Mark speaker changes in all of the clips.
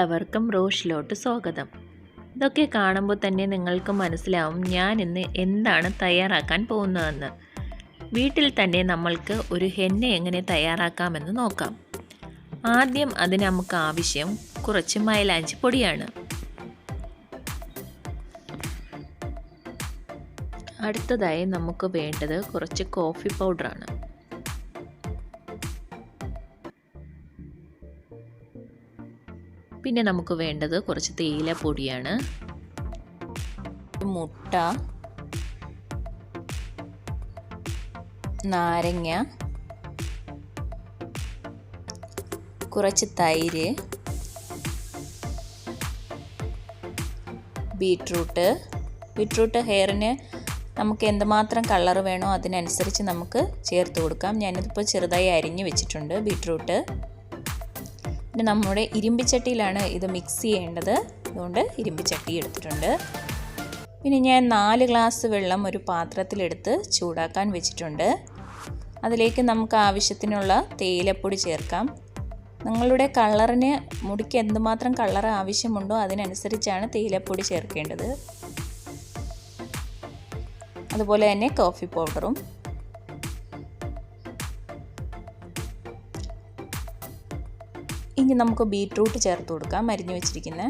Speaker 1: എല്ലാവർക്കും റോഷിലോട്ട് സ്വാഗതം. ഇതൊക്കെ കാണുമ്പോൾ തന്നെ നിങ്ങൾക്ക് മനസ്സിലാവും ഞാൻ ഇന്ന് എന്താണ് തയ്യാറാക്കാൻ പോകുന്നതെന്ന്. വീട്ടിൽ തന്നെ നമ്മൾക്ക് ഒരു ഹെന്ന എങ്ങനെ തയ്യാറാക്കാമെന്ന് നോക്കാം. ആദ്യം അതിന് നമുക്ക് ആവശ്യം കുറച്ച് മൈലാഞ്ചി പൊടിയാണ്. അടുത്തതായി നമുക്ക് വേണ്ടത് കുറച്ച് കോഫി പൗഡറാണ്. പിന്നെ നമുക്ക് വേണ്ടത് കുറച്ച് തേയില പൊടിയാണ്, മുട്ട, നാരങ്ങ, കുറച്ച് തൈര്, ബീട്രൂട്ട് ഹെയറിന് നമുക്ക് എന്തുമാത്രം കളർ വേണോ അതിനനുസരിച്ച് നമുക്ക് ചേർത്ത് കൊടുക്കാം. ഞാനിതിപ്പോൾ ചെറുതായി അരിഞ്ഞു വെച്ചിട്ടുണ്ട് ബീട്രൂട്ട്. പിന്നെ നമ്മുടെ ഇരുമ്പിച്ചട്ടിയിലാണ് ഇത് മിക്സ് ചെയ്യേണ്ടത്, അതുകൊണ്ട് ഇരുമ്പിച്ചട്ടി എടുത്തിട്ടുണ്ട്. പിന്നെ ഞാൻ 4 ഗ്ലാസ് വെള്ളം ഒരു പാത്രത്തിലെടുത്ത് ചൂടാക്കാൻ വെച്ചിട്ടുണ്ട്. അതിലേക്ക് നമുക്ക് ആവശ്യത്തിനുള്ള തേയിലപ്പൊടി ചേർക്കാം. നിങ്ങളുടെ കളറിന് മുടിക്ക് എന്തുമാത്രം കളർ ആവശ്യമുണ്ടോ അതിനനുസരിച്ചാണ് തേയിലപ്പൊടി ചേർക്കേണ്ടത്. അതുപോലെ തന്നെ കോഫി പൗഡറും. ഇനി നമുക്ക് ബീട്രൂട്ട് ചേർത്ത് കൊടുക്കാം, അരിഞ്ഞു വെച്ചിരിക്കുന്നത്.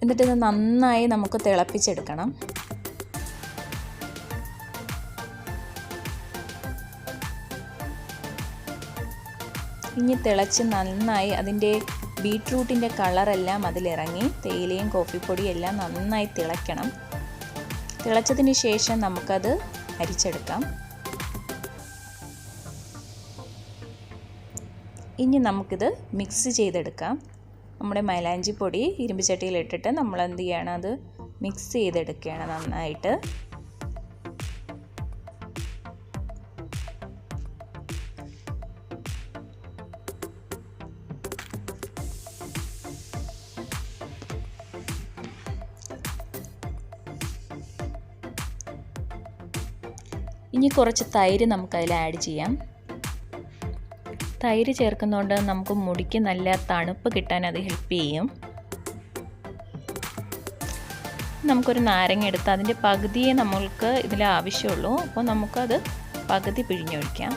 Speaker 1: എന്നിട്ട് ഇത് നന്നായി നമുക്ക് തിളപ്പിച്ചെടുക്കണം. ഇനി തിളച്ച് നന്നായി അതിൻ്റെ ബീട്രൂട്ടിൻ്റെ കളറെല്ലാം അതിലിറങ്ങി തേയിലയും കോഫിപ്പൊടിയും എല്ലാം നന്നായി തിളയ്ക്കണം. തിളച്ചതിന് ശേഷം നമുക്കത് അരിച്ചെടുക്കാം. ഇനി നമുക്കിത് മിക്സ് ചെയ്തെടുക്കാം. നമ്മുടെ മൈലാഞ്ചി പൊടി ഇരുമ്പ് ചട്ടിയിലിട്ടിട്ട് നമ്മൾ എന്ത് ചെയ്യണം, അത് മിക്സ് ചെയ്തെടുക്കുകയാണ് നന്നായിട്ട്. ഇനി കുറച്ച് തൈര് നമുക്കതിൽ ആഡ് ചെയ്യാം. തൈര് ചേർക്കുന്നതുകൊണ്ട് നമുക്ക് മുടിക്ക് നല്ല തണുപ്പ് കിട്ടാൻ അത് ഹെൽപ്പ് ചെയ്യും. നമുക്കൊരു നാരങ്ങ എടുത്ത് അതിൻ്റെ പകുതിയെ നമ്മൾക്ക് ഇതിൽ ആവശ്യമുള്ളൂ, അപ്പോൾ നമുക്കത് പകുതി പിഴിഞ്ഞൊഴിക്കാം.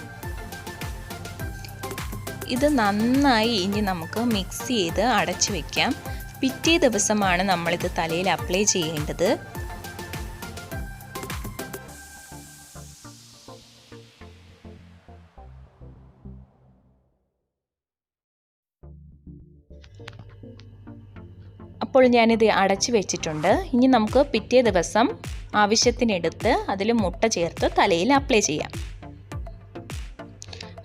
Speaker 1: ഇത് നന്നായി ഇനി നമുക്ക് മിക്സ് ചെയ്ത് അടച്ചു വയ്ക്കാം. പിറ്റേ ദിവസമാണ് നമ്മളിത് തലയിൽ അപ്ലൈ ചെയ്യേണ്ടത്. അപ്പോൾ ഞാനിത് അടച്ചു വെച്ചിട്ടുണ്ട്. ഇനി നമുക്ക് പിറ്റേ ദിവസം ആവശ്യത്തിനെടുത്ത് അതിൽ മുട്ട ചേർത്ത് തലയിൽ അപ്ലൈ ചെയ്യാം.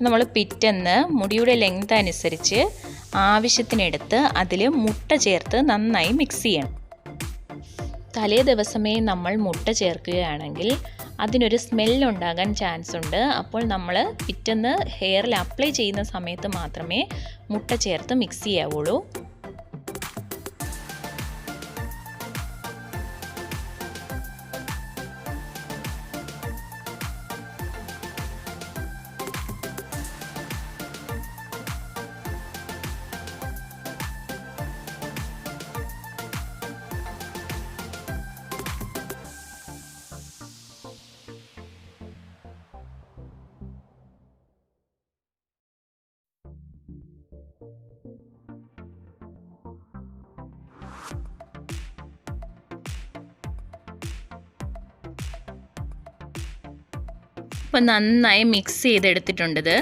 Speaker 1: നമ്മൾ പിറ്റേന്ന് മുടിയുടെ ലെങ്ത് അനുസരിച്ച് ആവശ്യത്തിനെടുത്ത് അതിൽ മുട്ട ചേർത്ത് നന്നായി മിക്സ് ചെയ്യണം. തലേ ദിവസമേ നമ്മൾ മുട്ട ചേർക്കുകയാണെങ്കിൽ അതിനൊരു സ്മെല്ലുണ്ടാകാൻ ചാൻസ് ഉണ്ട്. അപ്പോൾ നമ്മൾ പിറ്റേന്ന് ഹെയറിൽ അപ്ലൈ ചെയ്യുന്ന സമയത്ത് മാത്രമേ മുട്ട ചേർത്ത് മിക്സ് ചെയ്യാവുള്ളൂ. അപ്പോൾ നന്നായി മിക്സ് ചെയ്തെടുത്തിട്ടുണ്ടത്.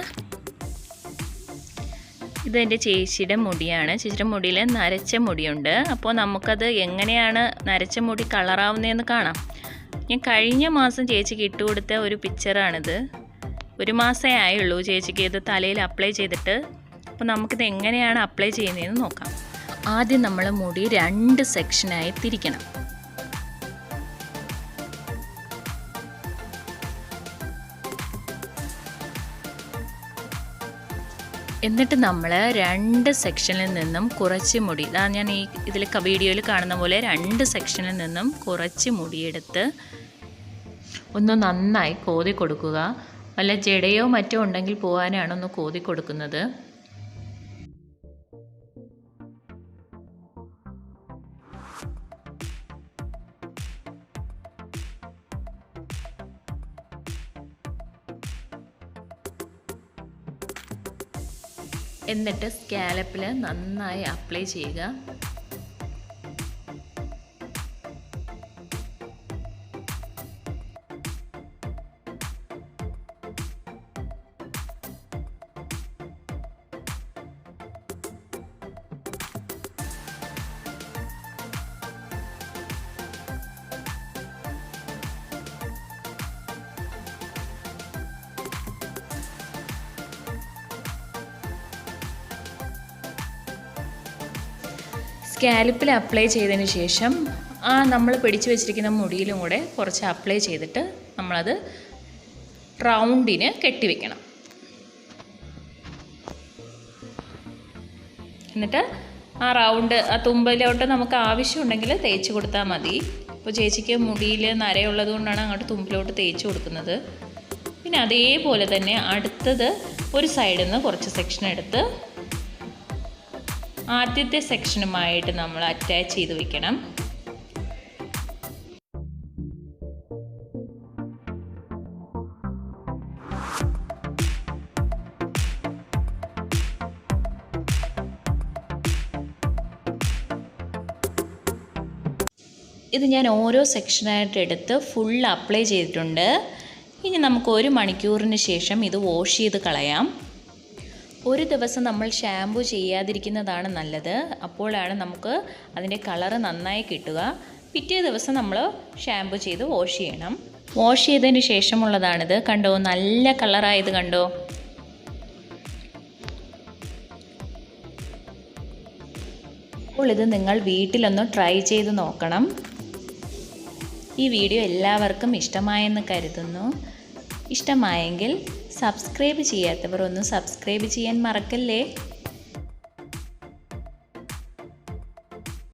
Speaker 1: ഇതെൻ്റെ ചേച്ചിയുടെ മുടിയാണ്. ചേച്ചിയുടെ മുടിയിൽ നരച്ച മുടിയുണ്ട്. അപ്പോൾ നമുക്കത് എങ്ങനെയാണ് നരച്ച മുടി കളറാവുന്നതെന്ന് കാണാം. ഞാൻ കഴിഞ്ഞ മാസം ചേച്ചിക്ക് ഇട്ടുകൊടുത്ത ഒരു പിക്ചറാണിത്. 1 മാസമേ ആയുള്ളൂ ചേച്ചിക്ക് ഇത് തലയിൽ അപ്ലൈ ചെയ്തിട്ട്. അപ്പോൾ നമുക്കിത് എങ്ങനെയാണ് അപ്ലൈ ചെയ്യുന്നതെന്ന് നോക്കാം. ആദ്യം നമ്മൾ മുടി 2 സെക്ഷനായി തിരിക്കണം. എന്നിട്ട് നമ്മൾ 2 സെക്ഷനിൽ നിന്നും കുറച്ച് മുടി, ഞാൻ ഇതിൽ വീഡിയോയിൽ കാണുന്ന പോലെ 2 സെക്ഷനിൽ നിന്നും കുറച്ച് മുടിയെടുത്ത് ഒന്ന് നന്നായി കോതി കൊടുക്കുക. വല്ല ജടയോ മറ്റോ ഉണ്ടെങ്കിൽ പോകാനാണ് ഒന്ന് കോതി കൊടുക്കുന്നത്. എന്നിട്ട് സ്കാലപ്പിൽ നന്നായി അപ്ലൈ ചെയ്യുക. സ്കാലപ്പിൽ അപ്ലൈ ചെയ്തതിന് ശേഷം നമ്മൾ പിടിച്ചു വെച്ചിരിക്കുന്ന മുടിയിലും കൂടെ കുറച്ച് അപ്ലൈ ചെയ്തിട്ട് നമ്മളത് റൗണ്ടിന് കെട്ടിവെക്കണം. എന്നിട്ട് ആ റൗണ്ട് തുമ്പിലോട്ട് നമുക്ക് ആവശ്യമുണ്ടെങ്കിൽ തേച്ച് കൊടുത്താൽ മതി. ഇപ്പോൾ ചേച്ചിക്ക് മുടിയിൽ നരയുള്ളത് കൊണ്ടാണ് അങ്ങോട്ട് തുമ്പിലോട്ട് തേച്ച് കൊടുക്കുന്നത്. പിന്നെ അതേപോലെ തന്നെ അടുത്തത് ഒരു സൈഡിൽ നിന്ന് കുറച്ച് സെക്ഷൻ എടുത്ത് ആദ്യത്തെ സെക്ഷനുമായിട്ട് നമ്മൾ അറ്റാച്ച് ചെയ്ത് വെക്കണം. ഇത് ഞാൻ ഓരോ സെക്ഷനായിട്ട് എടുത്ത് ഫുൾ അപ്ലൈ ചെയ്തിട്ടുണ്ട്. ഇനി നമുക്ക് 1 മണിക്കൂറിന് ശേഷം ഇത് വാഷ് ചെയ്ത് കളയാം. ഒരു ദിവസം നമ്മൾ ഷാമ്പു ചെയ്യാതിരിക്കുന്നതാണ് നല്ലത്. അപ്പോഴാണ് നമുക്ക് അതിൻ്റെ കളറ് നന്നായി കിട്ടുക. പിറ്റേ ദിവസം നമ്മൾ ഷാമ്പു ചെയ്ത് വാഷ് ചെയ്യണം. വാഷ് ചെയ്തതിന് ശേഷമുള്ളതാണിത്. കണ്ടോ, നല്ല കളറായത് കണ്ടോ. അപ്പോൾ ഇത് നിങ്ങൾ വീട്ടിലൊന്ന് ട്രൈ ചെയ്ത് നോക്കണം. ഈ വീഡിയോ എല്ലാവർക്കും ഇഷ്ടമായെന്ന് കരുതുന്നു. ഇഷ്ടമായെങ്കിൽ സബ്സ്ക്രൈബ് ചെയ്യാത്തവർ ഒന്ന് സബ്സ്ക്രൈബ് ചെയ്യാൻ മറക്കല്ലേ.